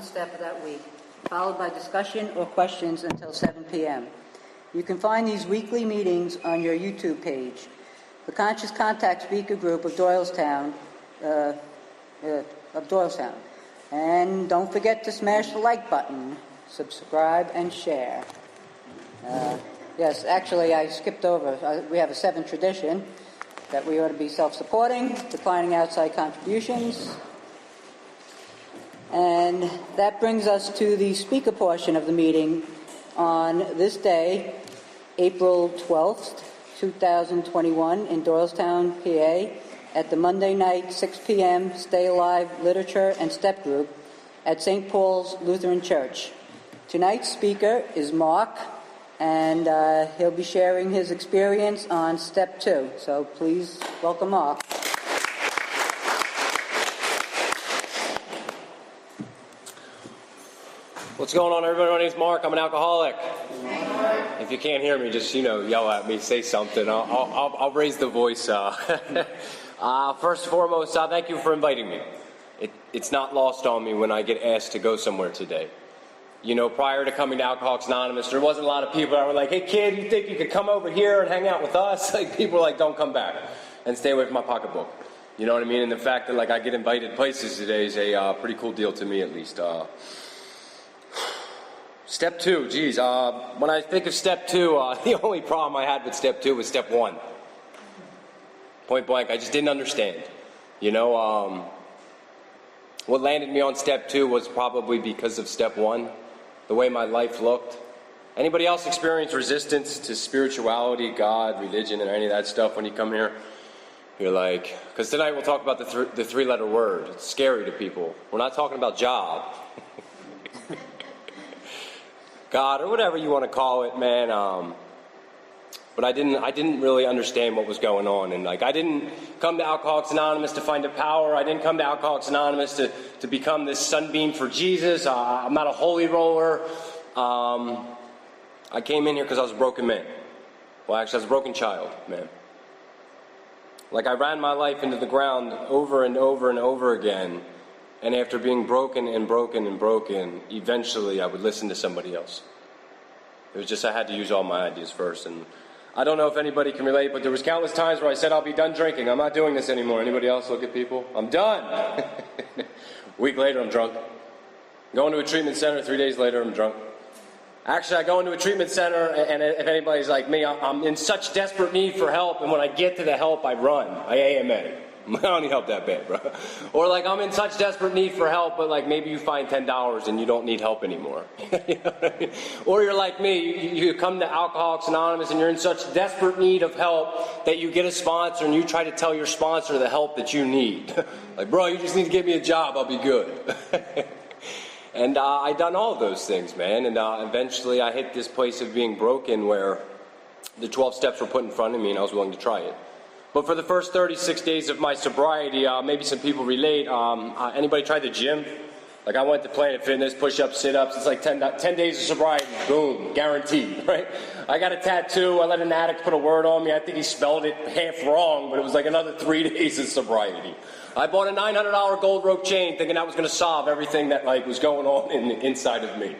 step of that week, followed by discussion or questions until 7 p.m. You can find these weekly meetings on your YouTube page. The Conscious Contact Speaker Group of Doylestown, And don't forget to smash the like button, subscribe, and share. Yes, actually, I skipped over. We have a 7th tradition that we ought to be self-supporting, declining outside contributions. And that brings us to the speaker portion of the meeting on this day, April 12th, 2021, in Doylestown, PA, at the Monday night 6 p.m. Stay Alive Literature and Step Group at St. Paul's Lutheran Church. Tonight's speaker is Mark, and he'll be sharing his experience on Step 2. So please welcome Mark. What's going on, everybody? My name's Mark. I'm an alcoholic. If you can't hear me, just, yell at me, say something. I'll raise the voice. First and foremost, thank you for inviting me. It's not lost on me when I get asked to go somewhere today. Prior to coming to Alcoholics Anonymous, there wasn't a lot of people that were like, hey, kid, you think you could come over here and hang out with us? People were like, don't come back and stay away from my pocketbook. You know what I mean? And the fact that, I get invited places today is a pretty cool deal to me, at least. Step 2, geez. When I think of Step 2, the only problem I had with Step 2 was Step 1. Point blank, I just didn't understand. What landed me on Step 2 was probably because of Step 1, the way my life looked. Anybody else experience resistance to spirituality, God, religion, and any of that stuff when you come here? You're like, because tonight we'll talk about the three-letter word. It's scary to people. We're not talking about job. God, or whatever you want to call it, man. But I didn't really understand what was going on. And I didn't come to Alcoholics Anonymous to find a power. I didn't come to Alcoholics Anonymous to become this sunbeam for Jesus. I'm not a holy roller. I came in here because I was a broken man. Well, actually, I was a broken child, man. I ran my life into the ground over and over and over again. And after being broken and broken and broken, eventually I would listen to somebody else. It was just I had to use all my ideas first. And I don't know if anybody can relate, but there was countless times where I said, I'll be done drinking. I'm not doing this anymore. Anybody else look at people? I'm done. A week later, I'm drunk. Going to a treatment center, 3 days later, I'm drunk. Actually, I go into a treatment center, and if anybody's like me, I'm in such desperate need for help, and when I get to the help, I run. I AMA. I don't need help that bad, bro. Or I'm in such desperate need for help, but maybe you find $10 and you don't need help anymore. You know what I mean? Or you're like me, you come to Alcoholics Anonymous and you're in such desperate need of help that you get a sponsor and you try to tell your sponsor the help that you need. Bro, you just need to give me a job, I'll be good. And I done all of those things, man. And eventually I hit this place of being broken where the 12 steps were put in front of me and I was willing to try it. But for the first 36 days of my sobriety, maybe some people relate. Anybody tried the gym? I went to Planet Fitness, push-ups, sit-ups. It's 10 days of sobriety. Boom, guaranteed, right? I got a tattoo. I let an addict put a word on me. I think he spelled it half wrong, but it was another 3 days of sobriety. I bought a $900 gold rope chain thinking that was going to solve everything that was going on inside of me.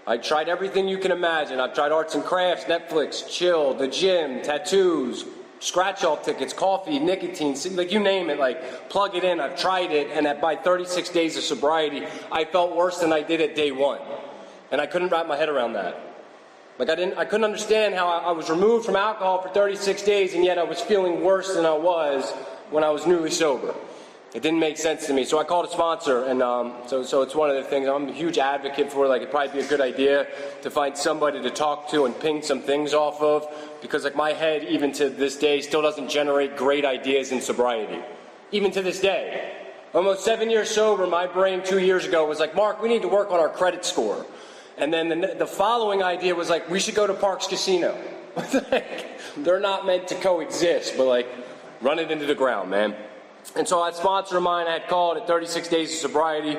I tried everything you can imagine. I've tried arts and crafts, Netflix, chill, the gym, tattoos, scratch-off tickets, coffee, nicotine, you name it, plug it in. I've tried it, and by 36 days of sobriety, I felt worse than I did at day 1. And I couldn't wrap my head around that. I couldn't understand how I was removed from alcohol for 36 days, and yet I was feeling worse than I was when I was newly sober. It didn't make sense to me, so I called a sponsor, and so it's one of the things I'm a huge advocate for. It'd probably be a good idea to find somebody to talk to and ping some things off of, because my head, even to this day, still doesn't generate great ideas in sobriety. Even to this day. Almost 7 years sober, my brain 2 years ago was Mark, we need to work on our credit score. And then the following idea was we should go to Parks Casino. They're not meant to coexist, but run it into the ground, man. And so that sponsor of mine I had called at 36 days of sobriety.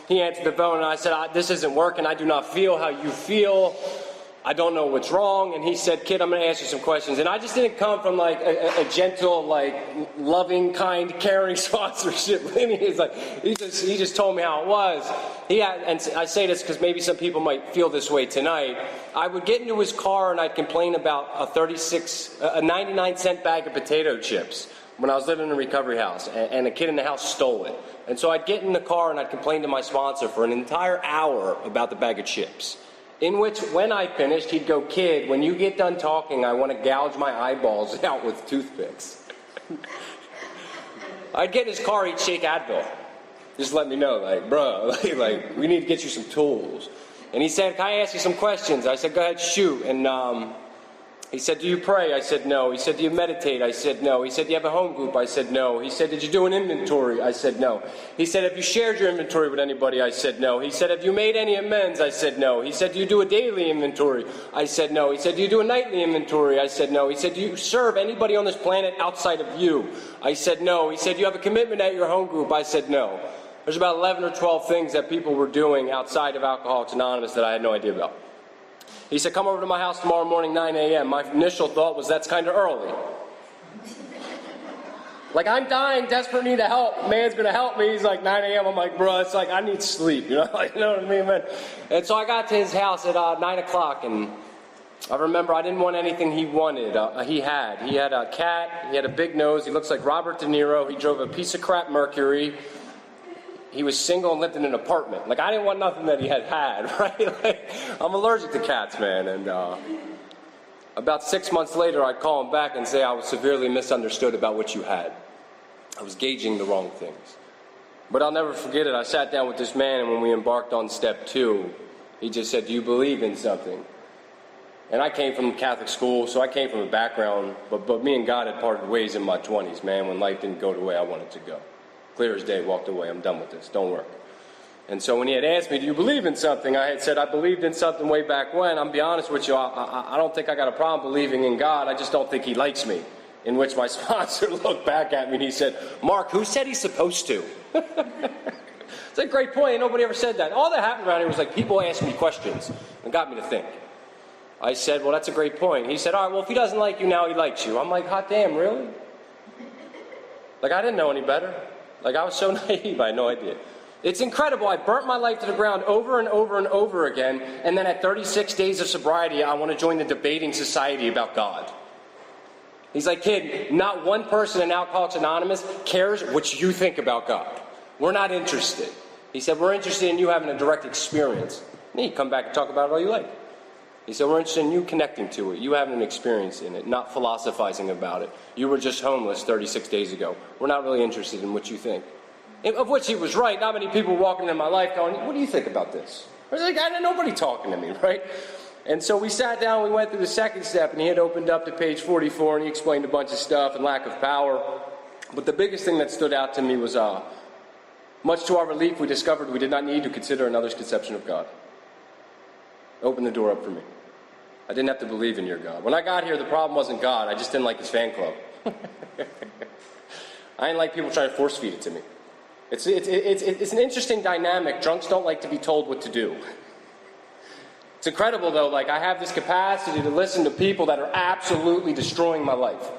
He answered the phone and I said, this isn't working. I do not feel how you feel. I don't know what's wrong. And he said, kid, I'm going to ask you some questions. And I just didn't come from like a gentle, like loving, kind, caring sponsorship. He's like, he just told me how it was. And I say this because maybe some people might feel this way tonight. I would get into his car and I'd complain about a 99-cent bag of potato chips when I was living in a recovery house, and a kid in the house stole it. And so I'd get in the car and I'd complain to my sponsor for an entire hour about the bag of chips. In which, when I finished, he'd go, kid, when you get done talking, I want to gouge my eyeballs out with toothpicks. I'd get in his car, he'd shake Advil. Just let me know, like, bro, like, we need to get you some tools. And he said, can I ask you some questions? I said, go ahead, shoot. And he said, do you pray? I said, no. He said, do you meditate? I said, no. He said, do you have a home group? I said, no. He said, did you do an inventory? I said, no. He said, have you shared your inventory with anybody? I said, no. He said, have you made any amends? I said, no. He said, do you do a daily inventory? I said, no. He said, do you do a nightly inventory? I said, no. He said, do you serve anybody on this planet outside of you? I said, no. He said, do you have a commitment at your home group? I said, no. There's about 11 or 12 things that people were doing outside of Alcoholics Anonymous that I had no idea about. He said, come over to my house tomorrow morning, 9 a.m. My initial thought was, that's kind of early. Like, I'm dying, desperate need of help. Man's going to help me. He's like, 9 a.m. I'm like, bro, it's like, I need sleep. You know, like, you know what I mean, man? And so I got to his house at 9 o'clock, and I remember I didn't want anything he wanted. He had a cat. He had a big nose. He looks like Robert De Niro. He drove a piece of crap Mercury. He was single and lived in an apartment. Like, I didn't want nothing that he had, right? Like, I'm allergic to cats, man. And about 6 months later, I'd call him back and say I was severely misunderstood about what you had. I was gauging the wrong things. But I'll never forget it. I sat down with this man, and when we embarked on Step 2, he just said, do you believe in something? And I came from Catholic school, so I came from a background, but me and God had parted ways in my 20s, man, when life didn't go the way I wanted to go. Clear as day, walked away. I'm done with this. Don't work. And so when he had asked me, do you believe in something? I had said, I believed in something way back when. I'm be honest with you, I don't think I got a problem believing in God. I just don't think he likes me. In which my sponsor looked back at me and he said, Mark, who said he's supposed to? It's a great point. Nobody ever said that. All that happened around here was like people asking me questions and got me to think. I said, well, that's a great point. He said, all right, well, if he doesn't like you now, he likes you. I'm like, hot damn, really? Like, I didn't know any better. Like, I was so naive, I had no idea. It's incredible. I burnt my life to the ground over and over and over again, and then at 36 days of sobriety, I want to join the debating society about God. He's like, kid, not one person in Alcoholics Anonymous cares what you think about God. We're not interested. He said, we're interested in you having a direct experience. And you come back and talk about it all you like. He said, we're interested in you connecting to it, you having an experience in it, not philosophizing about it. You were just homeless 36 days ago. We're not really interested in what you think. Of which he was right. Not many people walking in my life going, what do you think about this? I was like, I had nobody talking to me, right? And so we sat down, we went through the second step, and he had opened up to page 44, and he explained a bunch of stuff and lack of power. But the biggest thing that stood out to me was, much to our relief, we discovered we did not need to consider another's conception of God. Open the door up for me. I didn't have to believe in your God. When I got here, the problem wasn't God. I just didn't like his fan club. I didn't like people trying to force feed it to me. It's an interesting dynamic. Drunks don't like to be told what to do. It's incredible, though. Like, I have this capacity to listen to people that are absolutely destroying my life.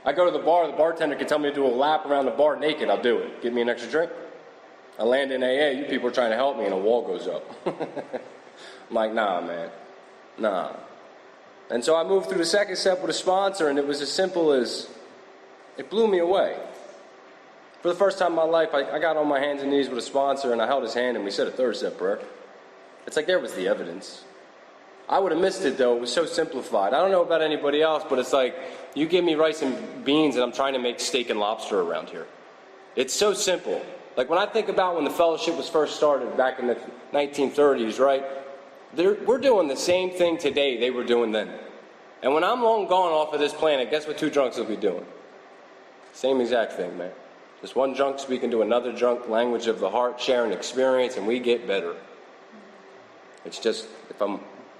I go to the bar, the bartender can tell me to do a lap around the bar naked. I'll do it. Give me an extra drink. I land in AA, you people are trying to help me, and a wall goes up. I'm like, nah, man. Nah. And so I moved through the second step with a sponsor, and it was as simple as, it blew me away. For the first time in my life, I got on my hands and knees with a sponsor, and I held his hand, and we said a third step prayer. It's like there was the evidence. I would have missed it, though. It was so simplified. I don't know about anybody else, but it's like, you give me rice and beans, and I'm trying to make steak and lobster around here. It's so simple. Like, when I think about when the fellowship was first started back in the 1930s, right? We're doing the same thing today they were doing then. And when I'm long gone off of this planet, guess what two drunks will be doing? Same exact thing, man. Just one drunk speaking to another drunk, language of the heart, sharing experience, and we get better. It's just, if I'm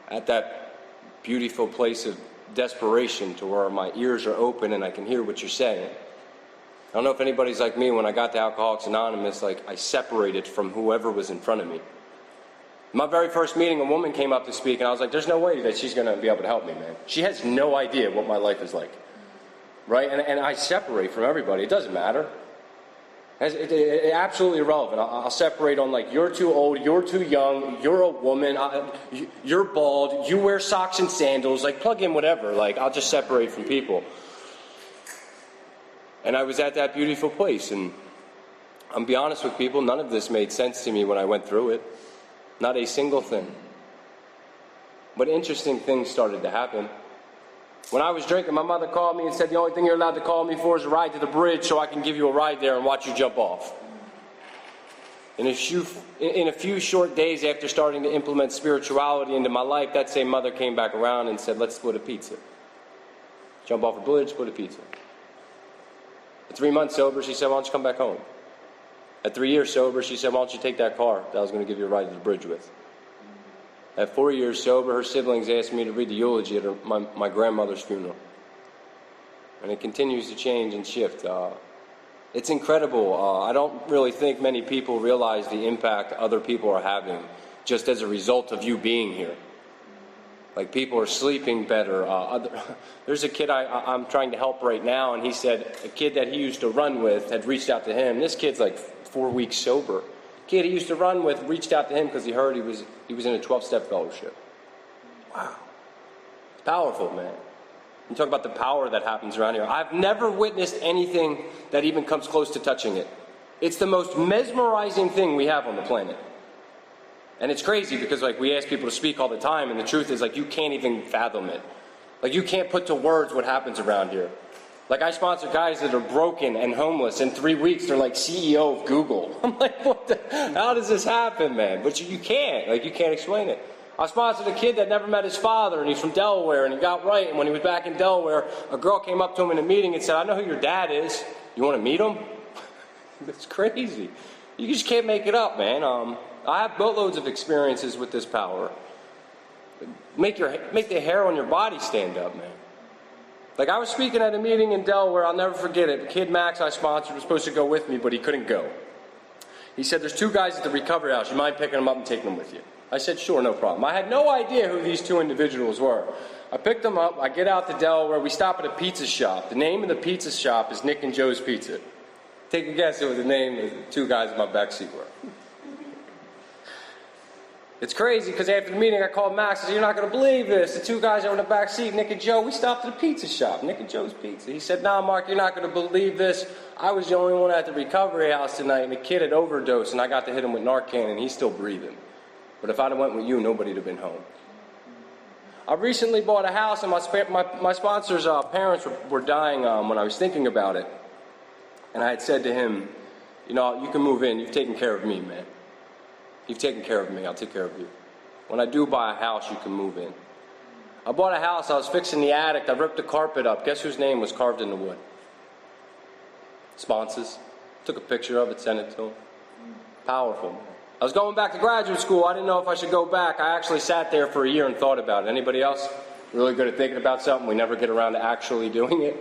at that beautiful place of desperation to where my ears are open and I can hear what you're saying. I don't know if anybody's like me. When I got to Alcoholics Anonymous, like, I separated from whoever was in front of me. My very first meeting, a woman came up to speak, and I was like, there's no way that she's going to be able to help me, man. She has no idea what my life is like, right? And I separate from everybody. It doesn't matter. It's absolutely irrelevant. I'll separate on, like, you're too old, you're too young, you're a woman, you're bald, you wear socks and sandals, like, plug in whatever. Like, I'll just separate from people. And I was at that beautiful place, and I'm be honest with people, none of this made sense to me when I went through it. Not a single thing. But interesting things started to happen. When I was drinking, my mother called me and said, the only thing you're allowed to call me for is a ride to the bridge so I can give you a ride there and watch you jump off. In a few short days after starting to implement spirituality into my life, that same mother came back around and said, let's split a pizza. Jump off a bridge, split a pizza. At 3 months sober, she said, why don't you come back home? At 3 years sober, she said, why don't you take that car that I was going to give you a ride to the bridge with? At 4 years sober, her siblings asked me to read the eulogy at my grandmother's funeral. And it continues to change and shift. It's incredible. I don't really think many people realize the impact other people are having just as a result of you being here. Like, people are sleeping better. There's a kid I'm trying to help right now, and he said a kid that he used to run with had reached out to him. This kid's like 4 weeks sober. Kid he used to run with reached out to him because he heard he was in a 12-step fellowship. Wow. It's powerful, man. You talk about the power that happens around here. I've never witnessed anything that even comes close to touching it. It's the most mesmerizing thing we have on the planet. And it's crazy because, like, we ask people to speak all the time, and the truth is, like, you can't even fathom it. Like, you can't put to words what happens around here. Like, I sponsor guys that are broken and homeless. In 3 weeks, they're like CEO of Google. I'm like, how does this happen, man? But you can't. Like, you can't explain it. I sponsored a kid that never met his father, and he's from Delaware, and he got right. And when he was back in Delaware, a girl came up to him in a meeting and said, I know who your dad is. You want to meet him? It's crazy. You just can't make it up, man. I have boatloads of experiences with this power. Make the hair on your body stand up, man. Like, I was speaking at a meeting in Delaware, I'll never forget it. The kid Max I sponsored was supposed to go with me, but he couldn't go. He said, there's 2 guys at the recovery house. You mind picking them up and taking them with you? I said, sure, no problem. I had no idea who these 2 individuals were. I picked them up. I get out to Delaware. We stop at a pizza shop. The name of the pizza shop is Nick and Joe's Pizza. Take a guess at what the name of the 2 guys in my backseat were. It's crazy because after the meeting I called Max and said, you're not going to believe this. The 2 guys are in the back seat, Nick and Joe, we stopped at a pizza shop, Nick and Joe's Pizza. He said, nah, Mark, you're not going to believe this. I was the only one at the recovery house tonight, and the kid had overdosed, and I got to hit him with Narcan, and he's still breathing. But if I'd have went with you, nobody would have been home. I recently bought a house, and my sponsor's parents were dying when I was thinking about it. And I had said to him, you know, you can move in. You've taken care of me, man. You've taken care of me, I'll take care of you. When I do buy a house, you can move in. I bought a house, I was fixing the attic, I ripped the carpet up. Guess whose name was carved in the wood? Sponsors. Took a picture of it, sent it to him. Powerful, man. I was going back to graduate school, I didn't know if I should go back. I actually sat there for a year and thought about it. Anybody else really good at thinking about something? We never get around to actually doing it.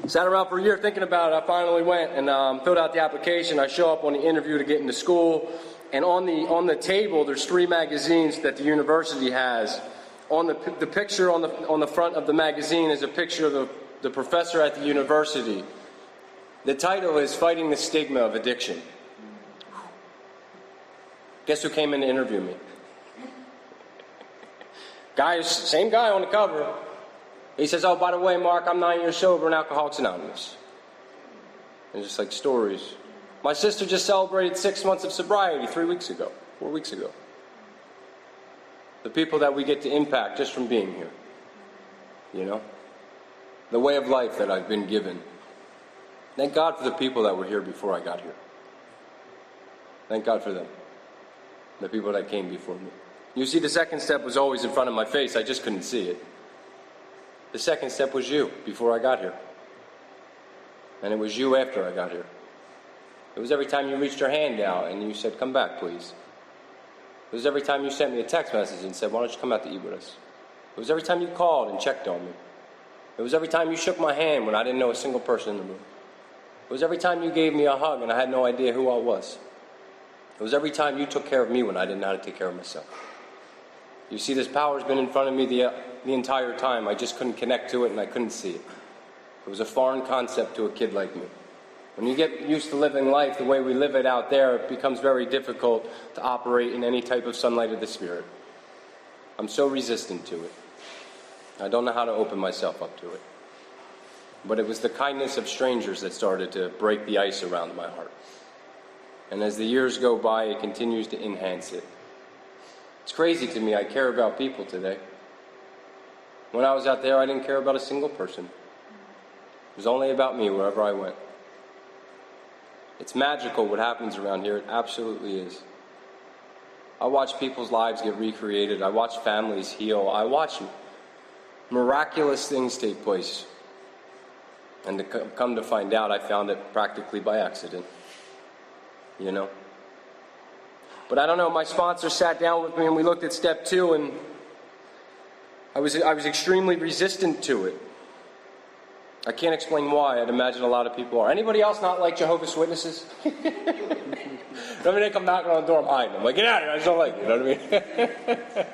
Sat around for a year thinking about it. I finally went and filled out the application. I show up on the interview to get into school, and on the table there's 3 magazines that the university has. On the picture on the front of the magazine is a picture of the professor at the university. The title is Fighting the Stigma of Addiction. Guess who came in to interview me? Same guy on the cover. He says, oh, by the way, Mark, I'm 9 years sober in Alcoholics Anonymous. And just like stories. My sister just celebrated 6 months of sobriety 4 weeks ago. The people that we get to impact just from being here. You know? The way of life that I've been given. Thank God for the people that were here before I got here. Thank God for them. The people that came before me. You see, the second step was always in front of my face. I just couldn't see it. The second step was you before I got here. And it was you after I got here. It was every time you reached your hand out and you said, come back, please. It was every time you sent me a text message and said, why don't you come out to eat with us? It was every time you called and checked on me. It was every time you shook my hand when I didn't know a single person in the room. It was every time you gave me a hug and I had no idea who I was. It was every time you took care of me when I didn't know how to take care of myself. You see, this power's been in front of me the entire time. I just couldn't connect to it and I couldn't see it. It was a foreign concept to a kid like me. When you get used to living life the way we live it out there, it becomes very difficult to operate in any type of sunlight of the Spirit. I'm so resistant to it. I don't know how to open myself up to it. But it was the kindness of strangers that started to break the ice around my heart. And as the years go by, it continues to enhance it. It's crazy to me. I care about people today. When I was out there, I didn't care about a single person. It was only about me wherever I went. It's magical what happens around here. It absolutely is. I watch people's lives get recreated. I watch families heal. I watch miraculous things take place. And to come to find out, I found it practically by accident. You know? But I don't know, my sponsor sat down with me and we looked at Step 2 and I was extremely resistant to it. I can't explain why. I'd imagine a lot of people are. Anybody else not like Jehovah's Witnesses? I mean, they come knocking on the door, I'm hiding. I'm like, get out of here, I just don't like you, you know what I mean?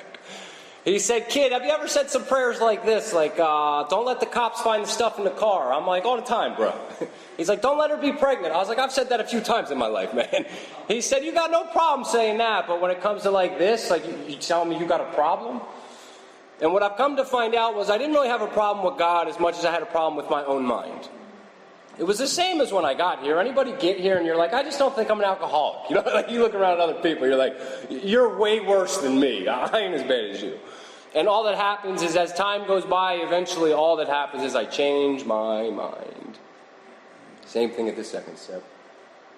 He said, kid, have you ever said some prayers like this? Like, don't let the cops find the stuff in the car. I'm like, all the time, bro. He's like, don't let her be pregnant. I was like, I've said that a few times in my life, man. He said, you got no problem saying that, but when it comes to like this, like you telling me you got a problem? And what I've come to find out was I didn't really have a problem with God as much as I had a problem with my own mind. It was the same as when I got here. Anybody get here and you're like, I just don't think I'm an alcoholic. You know, like you look around at other people, you're like, you're way worse than me. I ain't as bad as you. And all that happens is as time goes by, eventually all that happens is I change my mind. Same thing at the second step.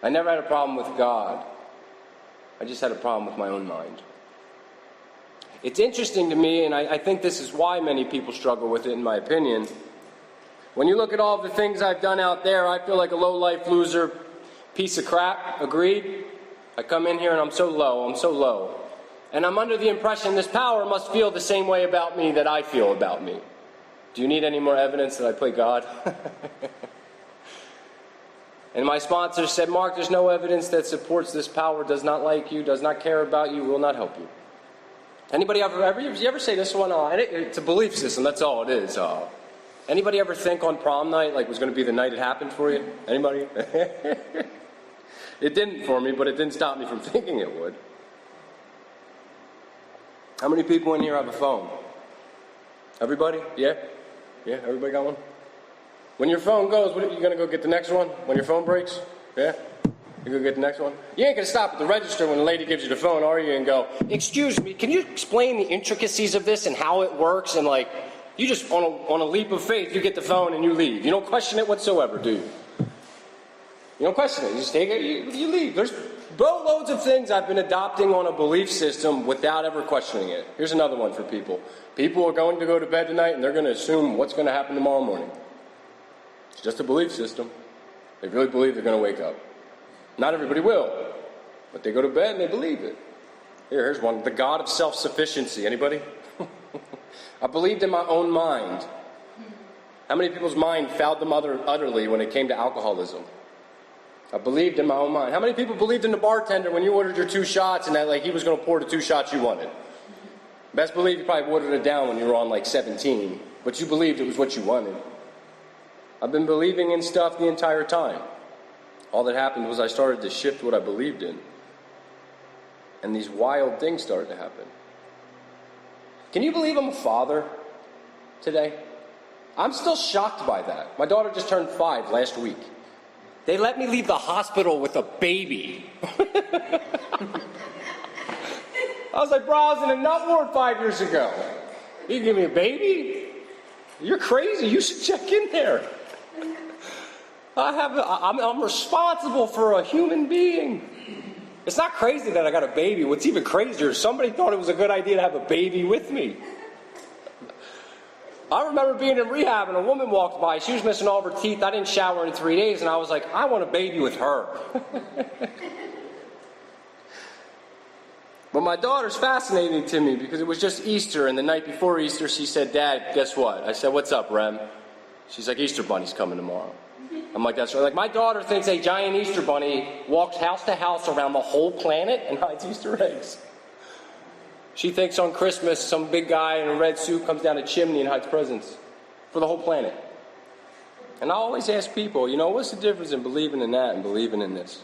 I never had a problem with God. I just had a problem with my own mind. It's interesting to me, and I think this is why many people struggle with it, in my opinion. When you look at all the things I've done out there, I feel like a low-life loser, piece of crap. Agreed? I come in here and I'm so low. And I'm under the impression this power must feel the same way about me that I feel about me. Do you need any more evidence that I play God? And my sponsor said, Mark, there's no evidence that supports this power, does not like you, does not care about you, will not help you. Anybody you ever say this one? It's a belief system, that's all it is. Anybody ever think on prom night, like was going to be the night it happened for you? Anybody? It didn't for me, but it didn't stop me from thinking it would. How many people in here have a phone? Everybody? Yeah? Yeah, everybody got one? When your phone goes, what are you going to go get the next one? When your phone breaks? Yeah? You go get the next one? You ain't going to stop at the register when the lady gives you the phone, are you? And go, excuse me, can you explain the intricacies of this and how it works? And like, you just, on a leap of faith, you get the phone and you leave. You don't question it whatsoever, do you? You don't question it. You just take it, you leave. There's boatloads of things I've been adopting on a belief system without ever questioning it. Here's another one for people. People are going to go to bed tonight and they're going to assume what's going to happen tomorrow morning. It's just a belief system. They really believe they're going to wake up. Not everybody will, but they go to bed and they believe it. Here's one. The God of self-sufficiency. Anybody? I believed in my own mind. How many people's mind failed them utterly when it came to alcoholism? I believed in my own mind. How many people believed in the bartender when you ordered your 2 shots and that like he was going to pour the 2 shots you wanted? Best believe you probably watered it down when you were on like 17, but you believed it was what you wanted. I've been believing in stuff the entire time. All that happened was I started to shift what I believed in. And these wild things started to happen. Can you believe I'm a father today? I'm still shocked by that. My daughter just turned 5 last week. They let me leave the hospital with a baby. I was like, bro, I was in a nut ward 5 years ago. You give me a baby? You're crazy. You should check in there. I'm responsible for a human being. It's not crazy that I got a baby. What's even crazier is somebody thought it was a good idea to have a baby with me. I remember being in rehab and a woman walked by. She was missing all of her teeth. I didn't shower in 3 days, and I was like, I want a baby with her. But my daughter's fascinating to me because it was just Easter, and the night before Easter, she said, Dad, guess what? I said, what's up, Rem? She's like, Easter Bunny's coming tomorrow. I'm like, that's right. Like, my daughter thinks a giant Easter bunny walks house to house around the whole planet and hides Easter eggs. She thinks on Christmas some big guy in a red suit comes down a chimney and hides presents for the whole planet. And I always ask people, you know, what's the difference in believing in that and believing in this?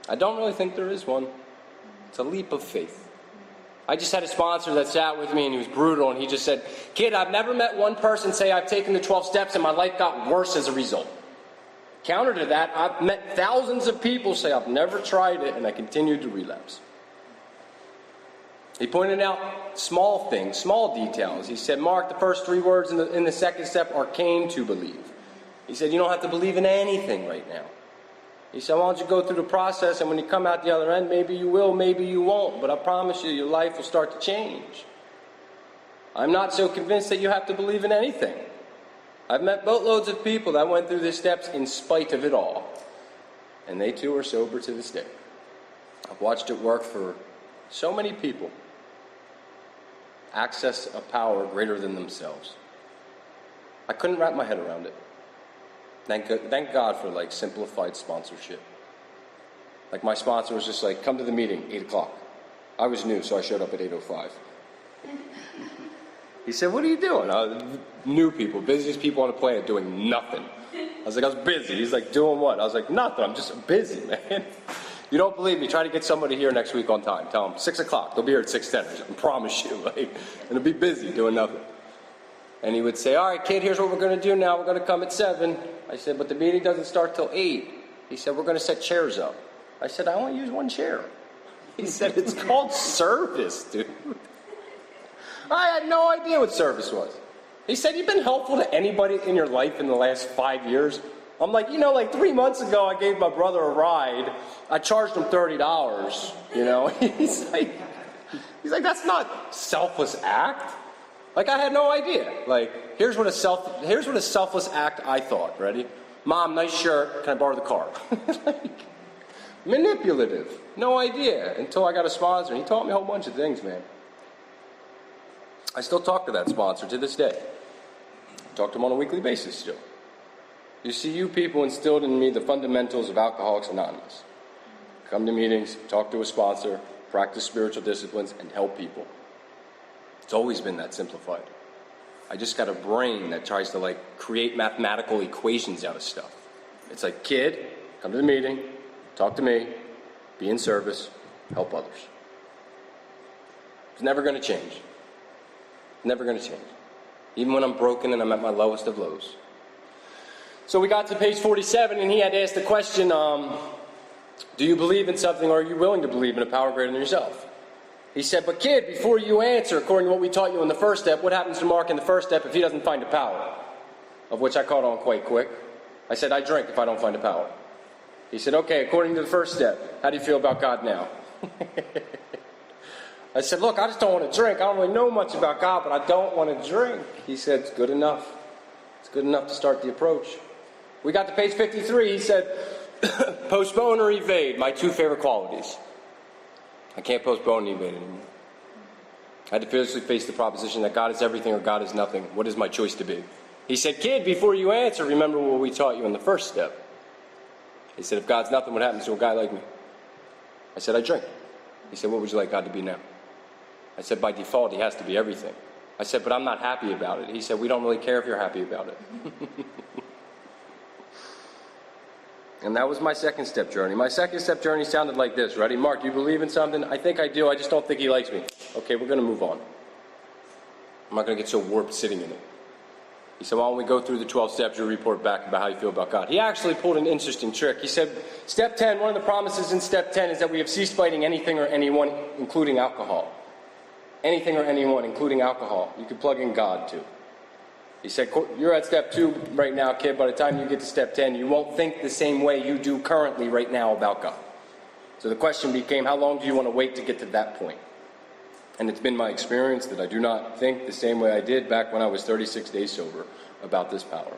I don't really think there is one. It's a leap of faith. I just had a sponsor that sat with me, and he was brutal, and he just said, "Kid, I've never met one person say I've taken the 12 steps and my life got worse as a result." Counter to that, I've met thousands of people say I've never tried it and I continued to relapse. He pointed out small things, small details. He said, "Mark, the first 3 words in the second step are came to believe." He said, "You don't have to believe in anything right now." He said, "Why don't you go through the process, and when you come out the other end, maybe you will, maybe you won't, but I promise you, your life will start to change." I'm not so convinced that you have to believe in anything. I've met boatloads of people that went through the steps in spite of it all, and they too are sober to this day. I've watched it work for so many people. Access a power greater than themselves. I couldn't wrap my head around it. Thank God for like simplified sponsorship. Like my sponsor was just like, "Come to the meeting, 8 o'clock. I was new, so I showed up at 8:05. He said, "What are you doing?" New people, busiest people on the planet doing nothing. I was like, "I was busy." He's like, "Doing what?" I was like, "Nothing, I'm just busy, man." You don't believe me? Try to get somebody here next week on time. Tell them 6 o'clock. They'll be here at 6:10. I promise you. Like, and they'll be busy doing nothing. And he would say, "All right, kid, here's what we're going to do now. We're going to come at 7. I said, "But the meeting doesn't start till 8. He said, "We're going to set chairs up." I said, "I only use 1 chair. He said, "It's called service, dude." I had no idea what service was. He said, "You've been helpful to anybody in your life in the last 5 years?" I'm like, "You know, like 3 months ago, I gave my brother a ride. I charged him $30, you know." He's like, "That's not selfless act." Like, I had no idea. Like, here's what a selfless act I thought. Ready? "Mom, nice shirt. Can I borrow the car?" Like, manipulative. No idea until I got a sponsor. He taught me a whole bunch of things, man. I still talk to that sponsor to this day. Talk to him on a weekly basis still. You see, you people instilled in me the fundamentals of Alcoholics Anonymous. Come to meetings, talk to a sponsor, practice spiritual disciplines, and help people. It's always been that simplified. I just got a brain that tries to like create mathematical equations out of stuff. It's like, "Kid, come to the meeting, talk to me, be in service, help others." It's never going to change. Never going to change. Even when I'm broken and I'm at my lowest of lows. So we got to page 47, and he had asked the question, "Do you believe in something, or are you willing to believe in a power greater than yourself?" He said, "But kid, before you answer, according to what we taught you in the first step, what happens to Mark in the first step if he doesn't find a power?" Of which I caught on quite quick. I said, "I drink if I don't find a power." He said, "Okay, according to the first step, how do you feel about God now?" I said, "Look, I just don't want to drink. I don't really know much about God, but I don't want to drink." He said, "It's good enough. It's good enough to start the approach." We got to page 53. He said, "Postpone or evade, my 2 favorite qualities." I can't postpone and evade anymore. I had to physically face the proposition that God is everything or God is nothing. What is my choice to be? He said, "Kid, before you answer, remember what we taught you in the first step." He said, "If God's nothing, what happens to a guy like me?" I said, "I drink." He said, "What would you like God to be now?" I said, "By default, he has to be everything." I said, "But I'm not happy about it." He said, "We don't really care if you're happy about it." And that was my second step journey. My second step journey sounded like this. Ready? "Mark, you believe in something?" "I think I do. I just don't think he likes me." "Okay, we're going to move on. I'm not going to get so warped sitting in it." He said, "Why don't we go through the 12 steps, you report back about how you feel about God." He actually pulled an interesting trick. He said, "Step 10, one of the promises in step 10 is that we have ceased fighting anything or anyone, including alcohol." Anything or anyone, including alcohol. You could plug in God too. He said, "You're at step 2 right now, kid. By the time you get to step 10, you won't think the same way you do currently right now about God." So the question became, how long do you want to wait to get to that point? And it's been my experience that I do not think the same way I did back when I was 36 days sober about this power.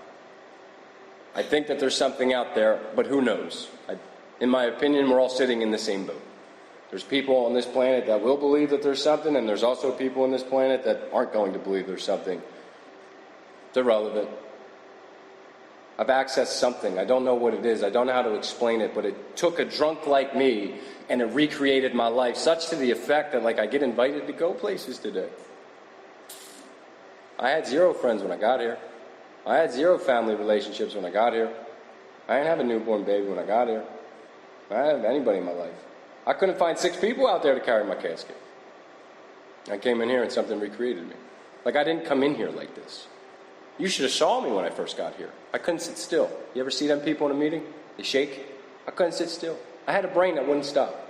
I think that there's something out there, but who knows? In my opinion, we're all sitting in the same boat. There's people on this planet that will believe that there's something, and there's also people on this planet that aren't going to believe there's something. It's irrelevant. I've accessed something. I don't know what it is. I don't know how to explain it, but it took a drunk like me and it recreated my life, such to the effect that, like, I get invited to go places today. I had 0 friends when I got here. I had 0 family relationships when I got here. I didn't have a newborn baby when I got here. I didn't have anybody in my life. I couldn't find 6 people out there to carry my casket. I came in here and something recreated me. Like, I didn't come in here like this. You should have saw me when I first got here. I couldn't sit still. You ever see them people in a meeting? They shake. I couldn't sit still. I had a brain that wouldn't stop.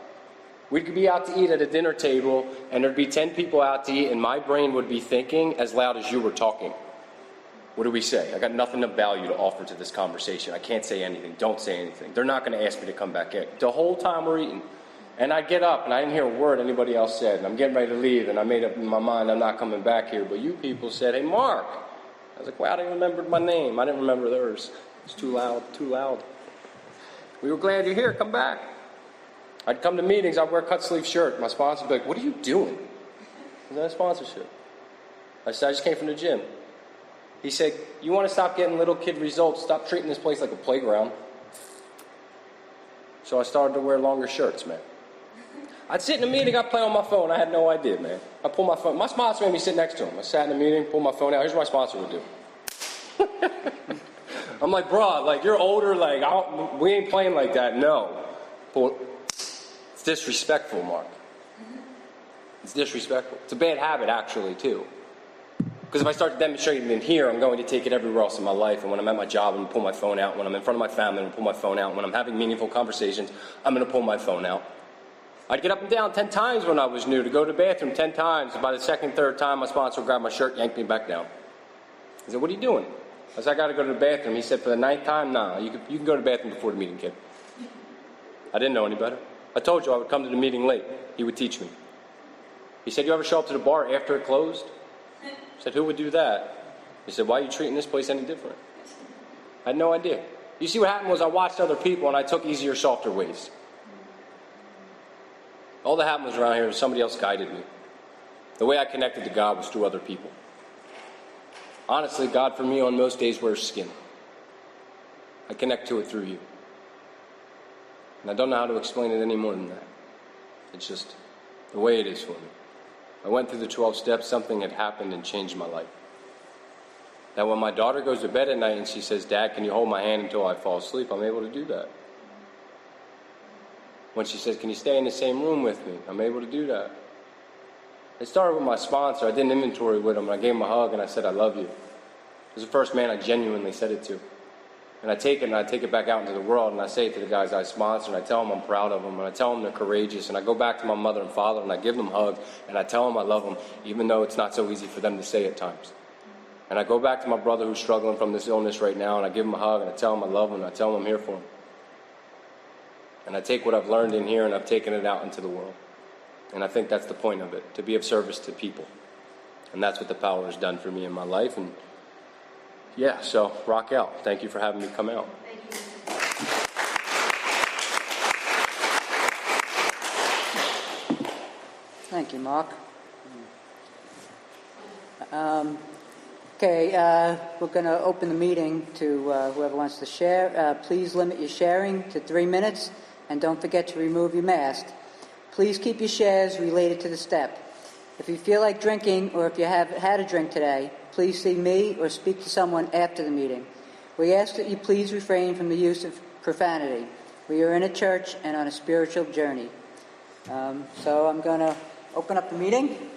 We could be out to eat at a dinner table, and there'd be 10 people out to eat, and my brain would be thinking as loud as you were talking. What do we say? I got nothing of value to offer to this conversation. I can't say anything. Don't say anything. They're not going to ask me to come back in. The whole time we're eating. And I get up, and I didn't hear a word anybody else said. And I'm getting ready to leave, and I made up in my mind I'm not coming back here. But you people said, "Hey, Mark." I was like, wow, they remembered my name. I didn't remember theirs. It's too loud, too loud. We were glad you're here. Come back. I'd come to meetings. I'd wear a cut-sleeve shirt. My sponsor would be like, "What are you doing?" Is that a sponsorship? I said, "I just came from the gym." He said, "You want to stop getting little kid results? Stop treating this place like a playground." So I started to wear longer shirts, man. I'd sit in a meeting, I'd play on my phone. I had no idea, man. I'd pull my phone. My sponsor made me sit next to him. I sat in a meeting, pulled my phone out. Here's what my sponsor would do. I'm like, "Bro, like, you're older. Like, we ain't playing like that." No. It's disrespectful, Mark. It's disrespectful. It's a bad habit, actually, too. Because if I start demonstrating it in here, I'm going to take it everywhere else in my life. And when I'm at my job, I'm going to pull my phone out. When I'm in front of my family, I'm going to pull my phone out. When I'm having meaningful conversations, I'm going to pull my phone out. I'd get up and down 10 times when I was new to go to the bathroom 10 times. And by the second, third time, my sponsor would grab my shirt, yank me back down. He said, "What are you doing?" I said, "I got to go to the bathroom." He said, "For the 9th time, nah, you can go to the bathroom before the meeting, kid." I didn't know any better. I told you I would come to the meeting late. He would teach me. He said, "You ever show up to the bar after it closed?" I said, "Who would do that?" He said, "Why are you treating this place any different?" I had no idea. You see, what happened was I watched other people and I took easier, softer ways. All that happened was around here, somebody else guided me. The way I connected to God was through other people. Honestly, God for me on most days wears skin. I connect to it through you. And I don't know how to explain it any more than that. It's just the way it is for me. I went through the 12 steps, something had happened and changed my life. That when my daughter goes to bed at night and she says, "Dad, can you hold my hand until I fall asleep?" I'm able to do that. When she says, "Can you stay in the same room with me?" I'm able to do that. It started with my sponsor. I did an inventory with him, and I gave him a hug, and I said, "I love you." He was the first man I genuinely said it to. And I take it, and I take it back out into the world, and I say it to the guys I sponsor, and I tell them I'm proud of them, and I tell them they're courageous, and I go back to my mother and father, and I give them a hug, and I tell them I love them, even though it's not so easy for them to say at times. And I go back to my brother who's struggling from this illness right now, and I give him a hug, and I tell him I love him, and I tell him I'm here for him. And I take what I've learned in here, and I've taken it out into the world. And I think that's the point of it, to be of service to people. And that's what the power has done for me in my life. And yeah, so rock out. Thank you for having me come out. Thank you, Mark. Okay, we're going to open the meeting to whoever wants to share. Please limit your sharing to 3 minutes, and don't forget to remove your mask. Please keep your shares related to the step. If you feel like drinking, or if you have had a drink today, please see me or speak to someone after the meeting. We ask that you please refrain from the use of profanity. We are in a church and on a spiritual journey. So I'm going to open up the meeting.